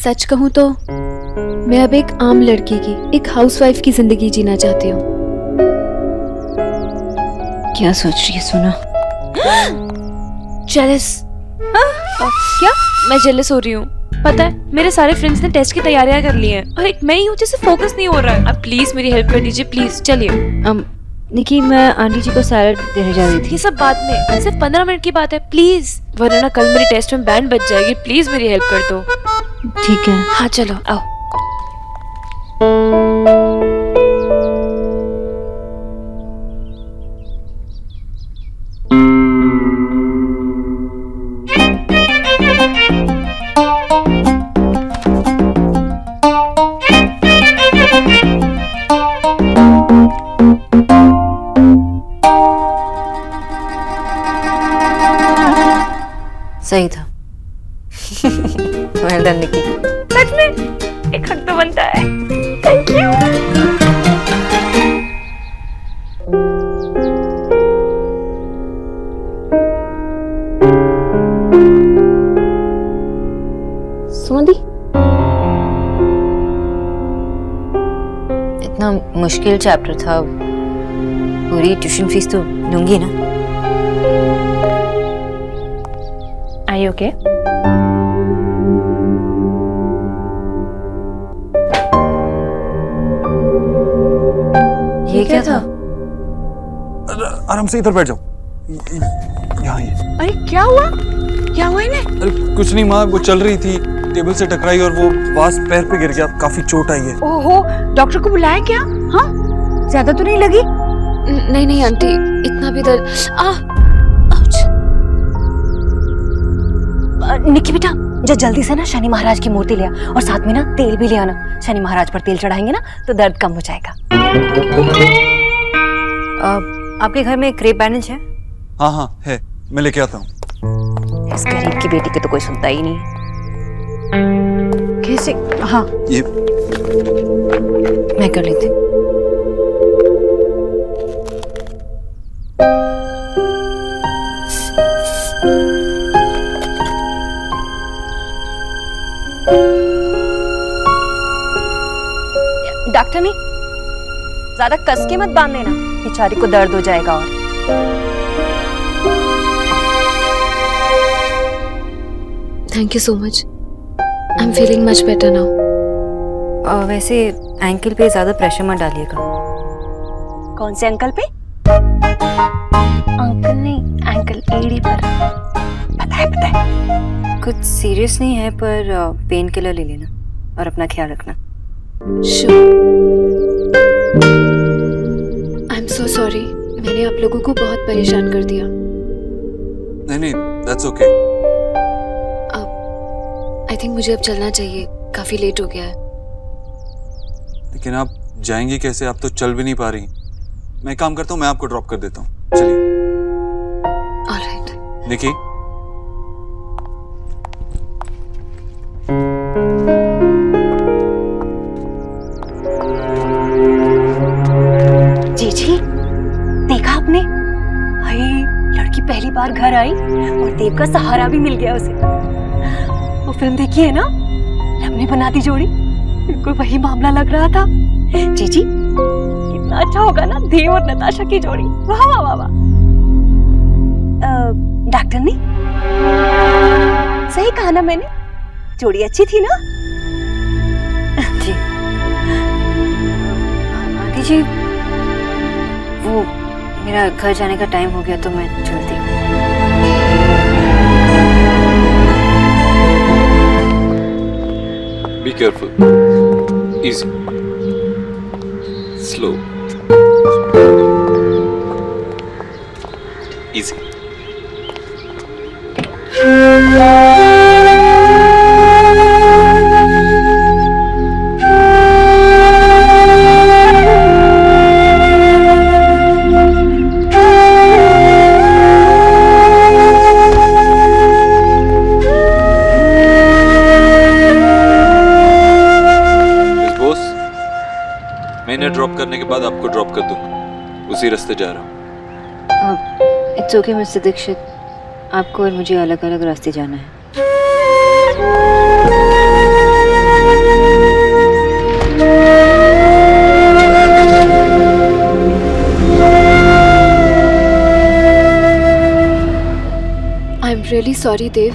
सच कहूँ तो मैं अब एक आम लड़की की, एक हाउसवाइफ की जिंदगी जीना चाहती हूँ। क्या सोच रही है सोना? जेलस। क्या? मैं जेलस हो रही हूँ। पता है मेरे सारे फ्रेंड्स ने टेस्ट की तैयारियां कर ली हैं और एक मैं ही हूँ जिसे फोकस नहीं हो रहा है। अब प्लीज मेरी हेल्प कर दीजिए, प्लीज। चलिए। निकी, मैं आंटी जी को सैलड देने जा रही थी। ये सब बाद में, सिर्फ 15 मिनट की बात है, प्लीज। वरना ना कल मेरी टेस्ट में बैंड बज जाएगी। प्लीज मेरी हेल्प कर दो। ठीक है। हाँ चलो आओ। सही था। वेल डन निकी। सच में एक हक तो बनता है। Thank you. सुमंदी, इतना मुश्किल चैप्टर था, पूरी ट्यूशन फीस तो लूंगी ना? Are you okay? ये क्या था? आराम से इधर बैठ जाओ। यहाँ ये। अरे क्या हुआ? क्या हुआ इन्हें? अरे कुछ नहीं माँ, वो चल रही थी, टेबल से टकराई और वो वास पैर पे गिर गया, काफी चोट आई है। ओहो, डॉक्टर को बुलाया क्या? हाँ? ज्यादा तो नहीं लगी? नहीं नहीं आंटी, इतना भी दर्द। निकी बेटा, जा जल्दी से ना शनि महाराज की मूर्ति ले आ और साथ में ना तेल भी ले आना। शनि महाराज पर तेल चढ़ाएंगे ना तो दर्द कम हो जाएगा। आपके घर में क्रेप बैंडेज है? हाँ हाँ है, मैं लेके आता हूँ। इस गरीब की बेटी के तो कोई सुनता ही नहीं। कैसे? हाँ ये मैं कर लेती हूँ। डॉक्टर नहीं, ज्यादा कस के मत बांध देना, बेचारी को दर्द हो जाएगा। और thank you so much. I am feeling much better now. वैसे एंकल पे ज्यादा प्रेशर मत डालिएगा। कौन से अंकल पे? अंकल नहीं, एंकल, एड़ी पर। पता है। कुछ सीरियस नहीं है, पर पेन किलर ले लेना और अपना ख्याल रखना। आई एम सो सॉरी, मैंने आप लोगों को बहुत परेशान कर दिया। नहीं नहीं, दैट्स ओके। आई थिंक मुझे अब चलना चाहिए, काफी लेट हो गया है। लेकिन आप जाएंगी कैसे? आप तो चल भी नहीं पा रही। मैं एक काम करता हूँ, मैं आपको ड्रॉप कर देता हूँ, चलिए। ऑलराइट। निकी, जी देखा आपने? हाय, लड़की पहली बार घर आई और देव का सहारा भी मिल गया उसे। वो फिल्म देखी है ना, हमने बना दी जोड़ी, बिल्कुल वही मामला लग रहा था। जी कितना अच्छा होगा ना देव और नताशा की जोड़ी। वाह वाह वाह वाह। डॉक्टर ने सही कहा ना मैंने? जोड़ी अच्छी थी ना? जी आंटी जी, वो मेरा घर जाने का टाइम हो गया तो मैं चलती हूँ। Be careful. Easy. Slow. Easy. मैं ड्रॉप करने के बाद आपको ड्रॉप कर दूंगा, उसी रास्ते जा रहा हूँ। इट्स ओके मिस्टर दीक्षित, आपको और मुझे अलग अलग रास्ते जाना है। सॉरी देव,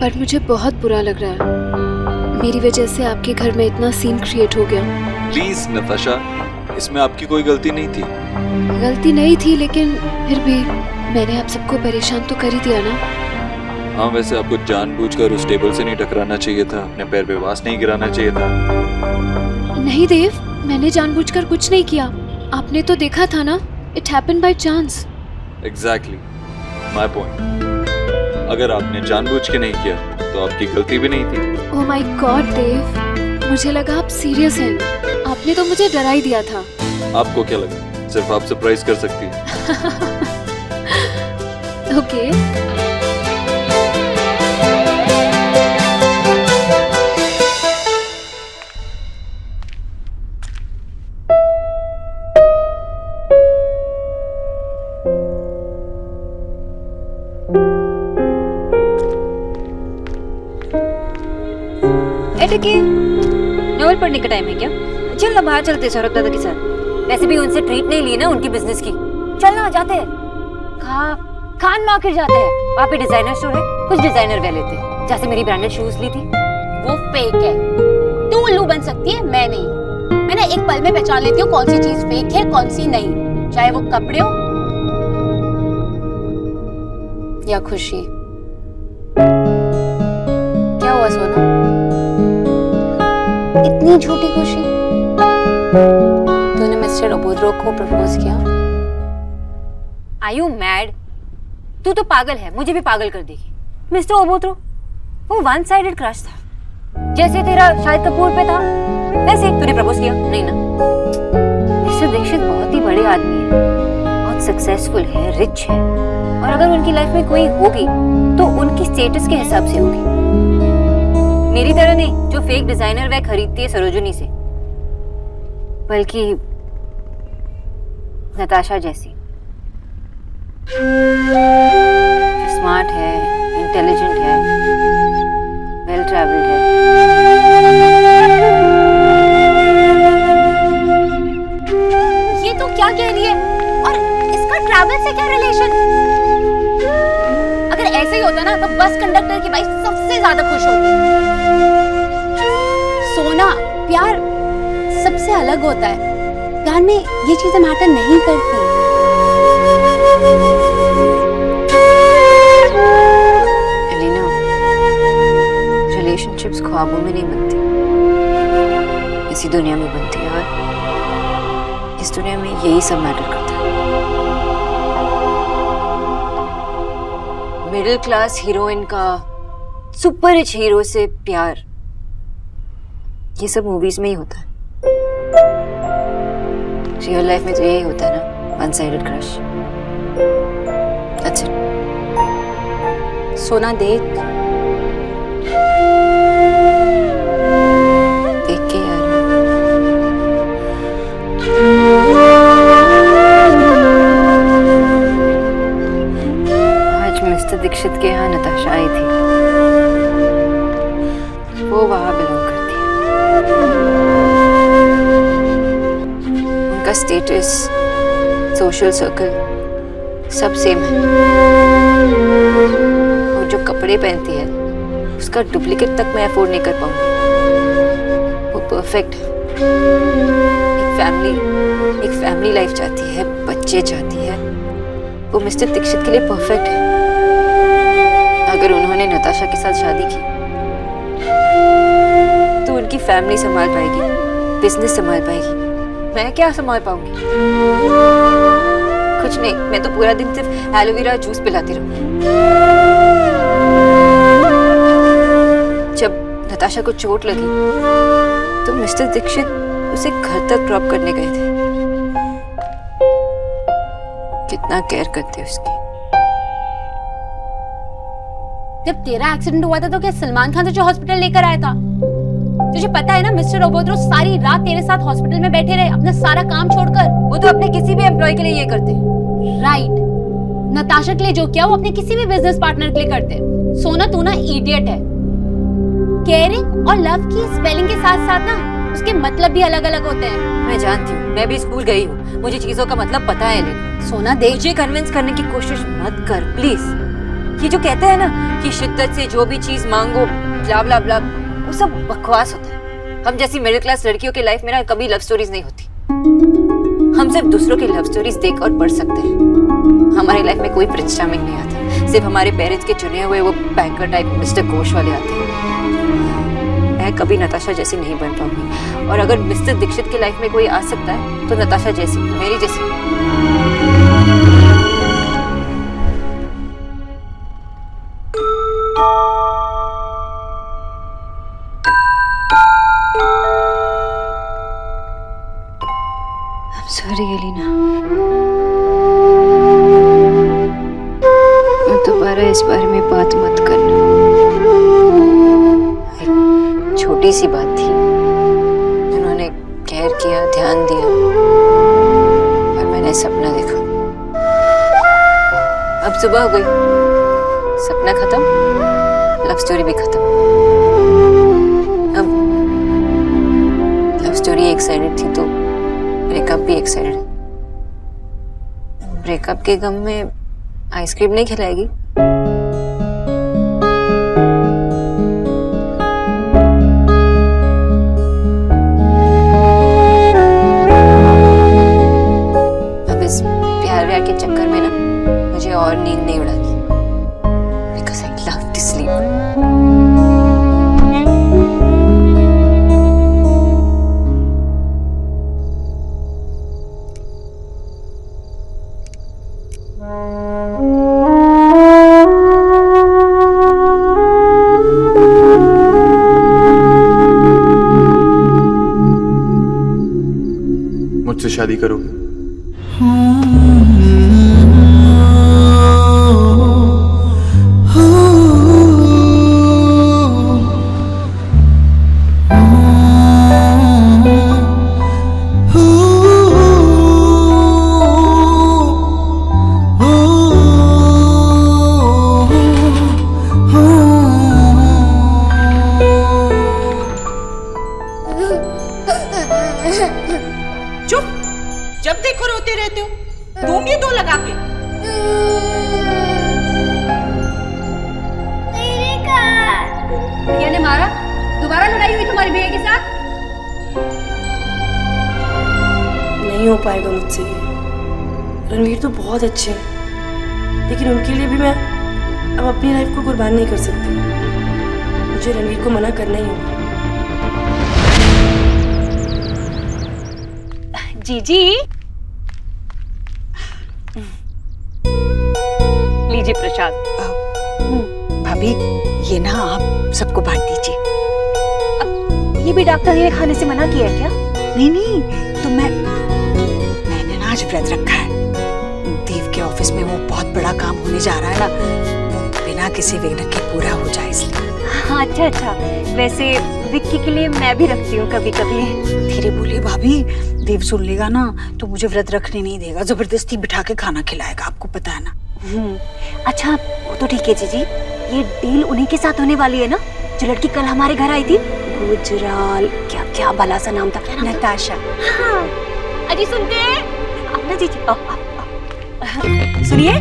पर मुझे बहुत बुरा लग रहा है। मेरी वजह से आपके घर में इतना सीन क्रिएट हो गया। प्लीज नताशा, इसमें आपकी कोई गलती नहीं थी। गलती नहीं थी, लेकिन फिर भी मैंने आप सबको परेशान तो कर ही दिया ना। हाँ, वैसे आपको जानबूझकर उस टेबल से नहीं टकराना चाहिए था, अपने पैर पे वास नहीं गिराना चाहिए था। नहीं देव, मैंने जानबूझकर कुछ नहीं किया। आपने तो देखा था ना, it happened by chance. Exactly my point. अगर आपने जानबूझ के नहीं किया तो आपकी गलती भी नहीं थी। ओह माय गॉड देव, मुझे लगा आप सीरियस हैं। आपने तो मुझे डरा ही दिया था। आपको क्या लगा सिर्फ आप सरप्राइज कर सकती हैं? ओके। एटके नोवेल पढ़ने का टाइम है क्या? चल ना बाहर चलते सौरभ दादा के साथ। वैसे भी उनसे ट्रीट नहीं ली ना उनकी बिजनेस की। चल ना जाते हैं। खान मार्केट जाते हैं, वहाँ पे डिजाइनर स्टोर है, कुछ डिजाइनर वेयर लेते हैं। जैसे मेरी ब्रांडेड शूज ली थी। वो फेक है। तू उल्लू बन सकती है, मैं नहीं। मैं ना एक पल में पहचान लेती हूँ कौन सी चीज फेक है कौन सी नहीं, चाहे वो कपड़े हो या खुशी। क्या हुआ सोना, इतनी झूठी खुशी? तूने मिस्टर अबोध्रो को प्रपोज किया? Are you mad? तू तो पागल है, मुझे भी पागल कर देगी। मिस्टर अबोध्रो वो वन साइडेड क्रश था। जैसे तेरा शाहिद कपूर पे था वैसे तूने प्रपोज किया नहीं ना। मिस्टर दीक्षित बहुत ही बड़े आदमी है, बहुत सक्सेसफुल है, रिच है, और अगर उनकी लाइफ में कोई होगी तो उनकी स्टेटस के हिसाब से होगी। मेरी तरह नहीं जो फेक डिजाइनर वह खरीदती है सरोजनी से, बल्कि नताशा जैसी स्मार्ट है, इंटेलिजेंट है, वेल ट्रैवल्ड है। ये तो क्या कह रही है? और इसका ट्रैवल से क्या रिलेशन? अगर ऐसे ही होता ना तो बस कंडक्टर की वाइफ सबसे ज्यादा खुश होती। सोना, प्यार सबसे अलग होता है। प्यार में ये चीजें मैटर नहीं करती। एलिना, रिलेशनशिप्स ख्वाबों में नहीं बनती, इसी दुनिया में बनती है, और इस दुनिया में यही सब मैटर करता है। मिडिल क्लास हीरोइन का सुपर रिच हीरो से प्यार, ये सब मूवीज में ही होता है। रियल लाइफ में तो यही होता है ना, one sided crush. That's it. सोना देख के यार, आज मिस्टर दीक्षित के यहाँ नताशा आई थी। वो वहाँ बिलोंग करती है। उनका स्टेटस, सोशल सर्कल सब सेम है। और जो कपड़े पहनती है उसका डुप्लीकेट तक मैं अफोर्ड नहीं कर पाऊंगी। वो परफेक्ट है। एक फैमिली लाइफ चाहती है, बच्चे चाहती है। वो मिस्टर दीक्षित के लिए परफेक्ट है। अगर उन्होंने नताशा के साथ शादी की तो उनकी फैमिली संभाल पाएगी, बिजनेस संभाल पाएगी। मैं क्या संभाल पाऊंगी? कुछ नहीं, मैं तो पूरा दिन सिर्फ एलोवेरा जूस पिलाती रहूंगी। जब नताशा को चोट लगी तो मिस्टर दीक्षित उसे घर तक ड्रॉप करने गए थे। कितना केयर करते उसकी। जब तेरा एक्सीडेंट हुआ था तो क्या सलमान खान तुझे हॉस्पिटल लेकर आया था? तुझे पता है ना मिस्टर अबोध्रो सारी रात तेरे साथ हॉस्पिटल में बैठे रहे अपना सारा काम छोड़कर। वो तो अपने किसी भी एम्प्लॉय के लिए ये करते। राइट। नताशा के लिए जो किया वो अपने किसी भी बिजनेस पार्टनर के लिए करते। सोना तू ना इडियट है। केयरिंग और लव की स्पेलिंग के साथ साथ ना उसके मतलब भी अलग अलग होते हैं। मैं जानती हूँ, मैं भी स्कूल गई हूँ, मुझे चीजों का मतलब पता है। लेकिन सोना देख, मुझे कन्विंस करने की कोशिश मत कर प्लीज। ये जो कहते हैं ना कि शिद्दत से जो भी चीज मांगो ब्ला ब्ला ब्ला, वो सब बकवास होता है। हम जैसी मिडिल क्लास लड़कियों की लाइफ में ना कभी लव स्टोरीज नहीं होती। हम सिर्फ दूसरों की लव स्टोरीज देख और पढ़ सकते हैं। हमारी लाइफ में कोई प्रिंस चार्मिंग नहीं आता, सिर्फ हमारे पेरेंट्स के चुने हुए वो बैंकर टाइप मिस्टर घोष वाले आते हैं। मैं कभी नताशा जैसी नहीं बन पाऊंगी, और अगर मिस्टर दीक्षित की लाइफ में कोई आ सकता है तो नताशा जैसी, मेरी जैसी। सॉरी एलिना, दोबारा इस बारे में बात मत करना। एक छोटी सी बात थी, उन्होंने केयर किया, ध्यान दिया, और मैंने सपना देखा। अब सुबह हो गई, सपना खत्म, लव स्टोरी भी खत्म। अब लव स्टोरी एक साइडेड थी तो ब्रेकअप भी एक साइडेड है। ब्रेकअप के गम में आइसक्रीम नहीं खिलाएगी? अब इस प्यार व्यार के चक्कर में ना मुझे और नींद नहीं उड़ाती, because I love to sleep. मुझसे शादी करोगे? चुप, जब देखो रोते रहते हो। तुम ये दो लगा के। भैया ने मारा? दोबारा लड़ाई हुई तुम्हारे भैया के साथ? नहीं हो पाएगा मुझसे ये। रणवीर तो बहुत अच्छे हैं, लेकिन उनके लिए भी मैं अब अपनी लाइफ को कुर्बान नहीं कर सकती। मुझे रणवीर को मना करना ही होगा। जीजी, लीजिए प्रसाद। भाभी, ये ना आप सबको बांट दीजिए। ये भी डॉक्टर ने खाने से मना किया है क्या? नहीं नहीं, तो मैंने ना आज व्रत रखा है। देव के ऑफिस में वो बहुत बड़ा काम होने जा रहा है ना, वो बिना किसी विघ्न के पूरा हो जाए इसलिए। हाँ, अच्छा अच्छा। वैसे विक्की के लिए मैं भी रखती हूँ कभी कभी। धीरे बोलिए भाभी, देव सुन लेगा ना तो मुझे व्रत रखने नहीं देगा, जबरदस्ती बिठा के खाना खिलाएगा, आपको पता है ना। अच्छा, वो तो ठीक है जीजी। ये डील उन्हीं के साथ होने वाली है ना, जो लड़की कल हमारे घर आई थी? गुजराल, क्या क्या भला सा नाम था? नताशा। हाँ। अजी सुनते हैं? आप ना जीजी, सुनिए।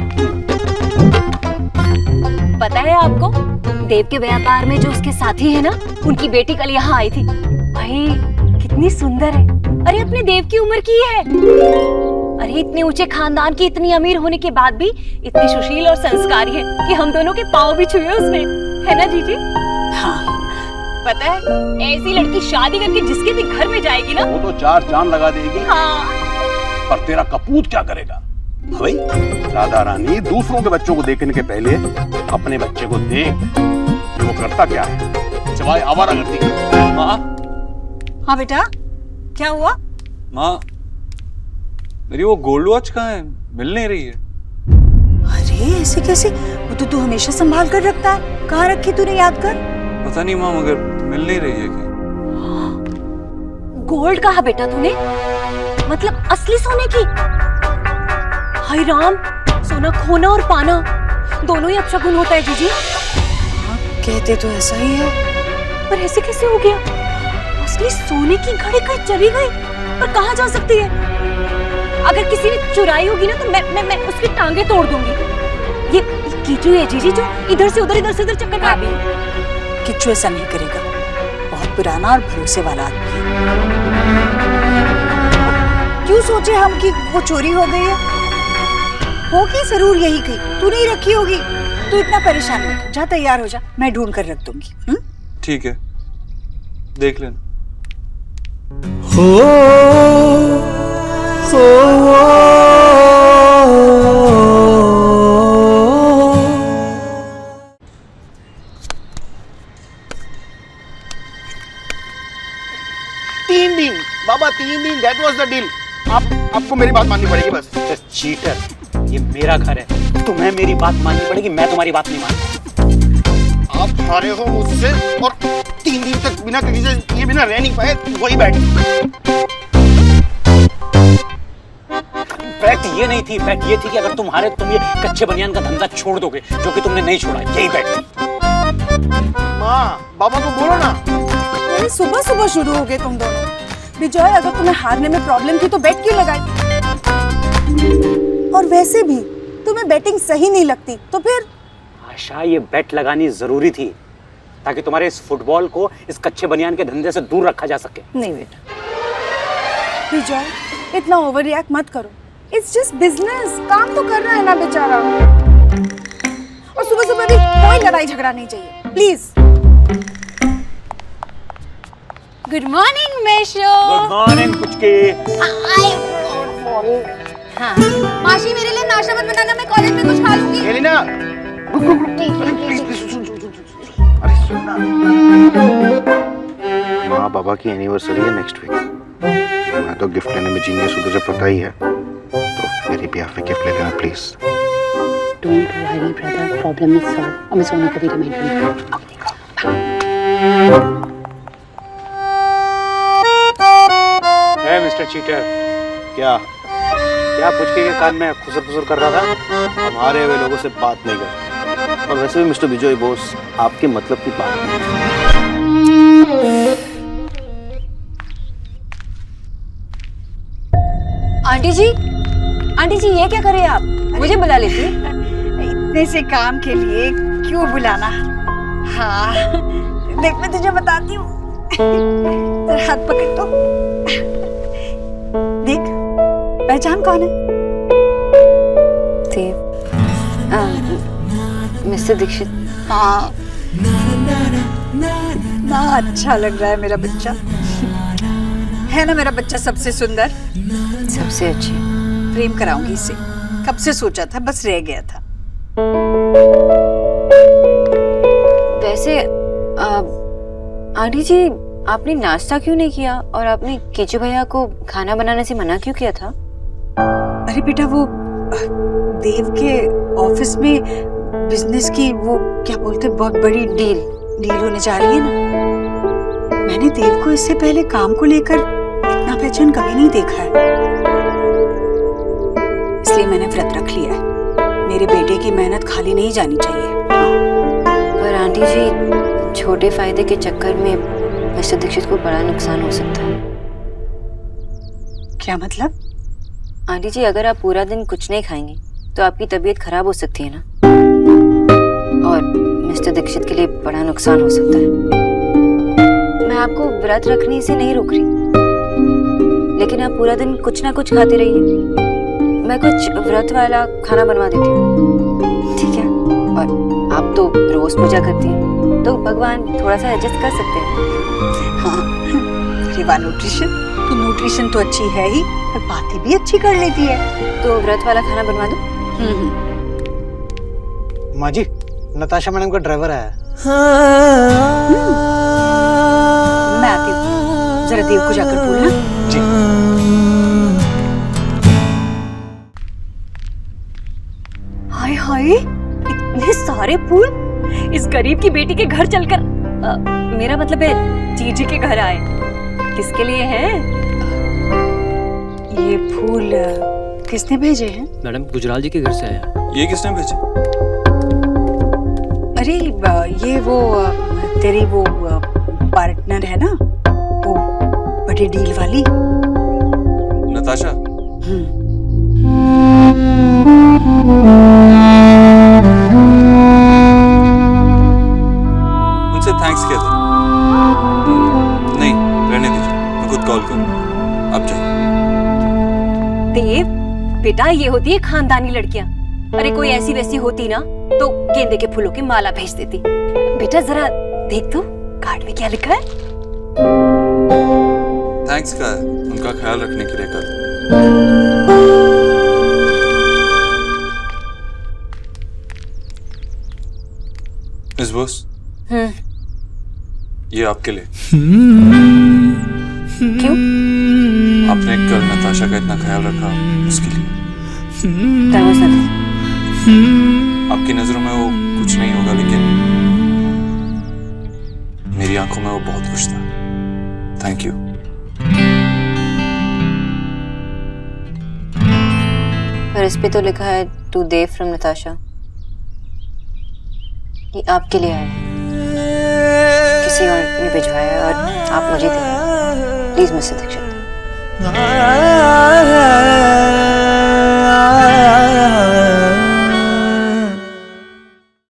पता है आपको, देव के व्यापार में जो उसके साथी है ना, उनकी बेटी कल यहाँ आई थी। भाई कितनी सुंदर है। अरे अपने देव की उम्र की है। अरे इतने ऊंचे खानदान की, इतनी अमीर होने के बाद भी इतनी सुशील और संस्कारी है कि हम दोनों के पाँव भी छुए उसने, है ना जीजी? हाँ, पता है, ऐसी लड़की शादी करके जिसके भी घर में जाएगी ना, वो तो चार चांद लगा देगी। हाँ। पर तेरा कपूत क्या करेगा? भाई, राधा रानी दूसरों के बच्चों को देखने के पहले अपने बच्चे को देख कि वो करता क्या है, सिवाय आवारागर्दी के। माँ, हाँ बेटा, क्या हुआ? माँ, मेरी वो गोल्ड वॉच कहाँ है? मिल नहीं रही है। अरे ऐसे कैसे? वो तो तू हमेशा संभाल कर रखता है, कहाँ रखी तूने, याद कर। पता नहीं माँ, मगर मिल नहीं रही है क्या? गोल्ड कहा बेटा तूने? मतलब असली सोने की? हाय राम, सोना खोना और पाना दोनों ही अपशगुन होता है जीजी। हाँ, कहते तो ऐसा ही है, पर ऐसे कैसे हो गया? असली सोने की घड़ी कहीं चली गई, पर कहाँ जा सकती है? अगर किसी ने चुराई होगी ना तो मैं उसकी टांगे तोड़ दूंगी। ये कीचू है जीजी जो इधर से उधर चक्कर मार रही है। किच्चू ऐसा नहीं करेगा, बहुत पुराना और भरोसे वाला आदमी है। क्यों सोचे हम कि वो चोरी हो गई है? होगी जरूर यही कहीं, तू नहीं रखी होगी। तू इतना परेशान मत हो, जा तैयार हो जा, मैं ढूंढ कर रख दूंगी। ठीक है, देख लेना। तीन दिन बाबा, 3 दिन, दैट वाज द डील। आपको मेरी बात माननी पड़ेगी बस। चीटर, ये मेरा घर है, तुम्हें मेरी बात माननी पड़ेगी, मैं तुम्हारी बात नहीं मानता। आप हारे हो मुझसे और 3 दिन तक बिना किसी से ये बिना रह नहीं पाए, वही बैठ। बैट ये नहीं थी, बैट ये थी कि अगर तुम हारे तुम ये कच्चे बनियान का धंधा छोड़ दोगे, जो कि तुमने नहीं छोड़ा, यही बैट थी। माँ, बाबा को बोलो ना। अरे सुबह सुबह शुरू हो गए तुम दोनों। विजय, अगर तुम्हें हारने में प्रॉब्लम थी तो बेट क्यों लगाई? और वैसे भी तुम्हें बैटिंग सही नहीं लगती, तो फिर? आशा, ये बेट लगानी जरूरी थी ताकि तुम्हारे इस फुटबॉल को इस कच्चे बनियान के धंधे से दूर रखा जा सके। नहीं बेटा विजय, इतना ओवर रिएक्ट मत करो। इट्स जस्ट बिजनेस, काम तो करना है ना बेचारा। और सुबह सुबह भी कोई लड़ाई झगड़ा नहीं चाहिए, प्लीज। गुड मॉर्निंग मेशो। गुड मॉर्निंग पुचके। हाँ, माशी मेरे लिए नाश्ता मत बनाना, मैं कॉलेज में कुछ खा लूंगी। एलिना, रुक रुक रुक, प्लीज सुन। अरे सुन ना। माँ बाबा की एनिवर्सरी है नेक्स्ट वीक। मैं तो गिफ्ट लेने में जीनियस हूँ, तुझे पता ही है। तो मेरी बिहाफ में गिफ्ट ले लेना please. Don't worry brother, problem is solve. अब मैं सोने को भी रिमाइंड करूंगा। हे मिस्टर चीटर, क्या पुचके के कान में खुसर कर रहा था? हमारे वे लोगों से बात नहीं करते, और वैसे भी मिस्टर विजय बोस आपके मतलब की बात नहीं। आंटी जी ये क्या करे आप? मुझे बुला लेती। इतने से काम के लिए क्यों बुलाना? हाँ देख, मैं तुझे बताती हूँ। तेरा हाथ पकड़ तो देख, पहचान कौन है? मिस्टर दीक्षित। हाँ, ना अच्छा लग रहा है मेरा बच्चा, है ना मेरा बच्चा सबसे सुंदर, सबसे अच्छी। प्रेम कराऊंगी इसे, कब से सोचा था, बस रह गया था। वैसे आंटी जी, आपने नाश्ता क्यों नहीं किया और आपने कीचू भैया को खाना बनाने से मना क्यों किया था? अरे बेटा, वो देव के ऑफिस में बिजनेस की वो क्या बोलते, बहुत बड़ी डील होने जा रही है ना। मैंने देव को इससे पहले काम को लेकर इतना बेचैन कभी नहीं देखा है, इसलिए मैंने व्रत रख लिया है। मेरे बेटे की मेहनत खाली नहीं जानी चाहिए। पर आंटी जी, छोटे फायदे के चक्कर में मिस्टर दीक्षित को बड़ा नुकसान हो सकता है। क्या मतलब? आंटी जी, अगर आप पूरा दिन कुछ नहीं खाएंगी तो आपकी तबीयत खराब हो सकती है ना, और मिस्टर दीक्षित के लिए बड़ा नुकसान हो सकता है। मैं आपको व्रत रखने से नहीं रोक रही, लेकिन आप पूरा दिन कुछ ना कुछ खाते रहिए। मैं कुछ व्रत वाला खाना बनवा देती हूँ, ठीक है? और आप तो रोज पूजा करती हैं, तो भगवान थोड़ा सा एडजस्ट कर सकते हैं। हाँ, रेवा न्यूट्रिशन, तो न्यूट्रिशन तो अच्छी है ही, और बातें भी अच्छी कर लेती है। तो व्रत वाला खाना बनवा दो। माँ जी, नताशा मैडम का ड्राइवर आया है। मैं आती हूँ, जरा देव को जाकर बोलना। जी। हाय हाय, इतने सारे फूल इस गरीब की बेटी के घर चलकर, मेरा मतलब है जीजी के घर आए। किसके लिए हैं? ये फूल किसने भेजे हैं? मैडम, गुजराल जी के घर से आया। ये किसने भेजे? अरे ये वो तेरी वो पार्टनर है ना, वो बड़ी डील वाली, नताशा। वेलकम, आप जाइए। देव बेटा, ये होती है खानदानी लड़कियां। अरे कोई ऐसी वैसी होती ना तो गेंदे के फूलों की माला भेज देती। बेटा जरा देख तो कार्ड में क्या लिखा है। थैंक्स का है, उनका ख्याल रखने के लिए कल। मिस बोस, ये आपके लिए। क्यों? आपने कल नताशा का इतना ख्याल रखा, उसके लिए। That was nothing. आपकी नजरों में वो कुछ नहीं होगा, लेकिन मेरी आंखों में वो बहुत खुश था। Thank you. पर इस पे तो लिखा है टू देव फ्रॉम नताशा। ये आपके लिए है, किसी और ने भिजवाया और आप मुझे दे। Please mister Dixit.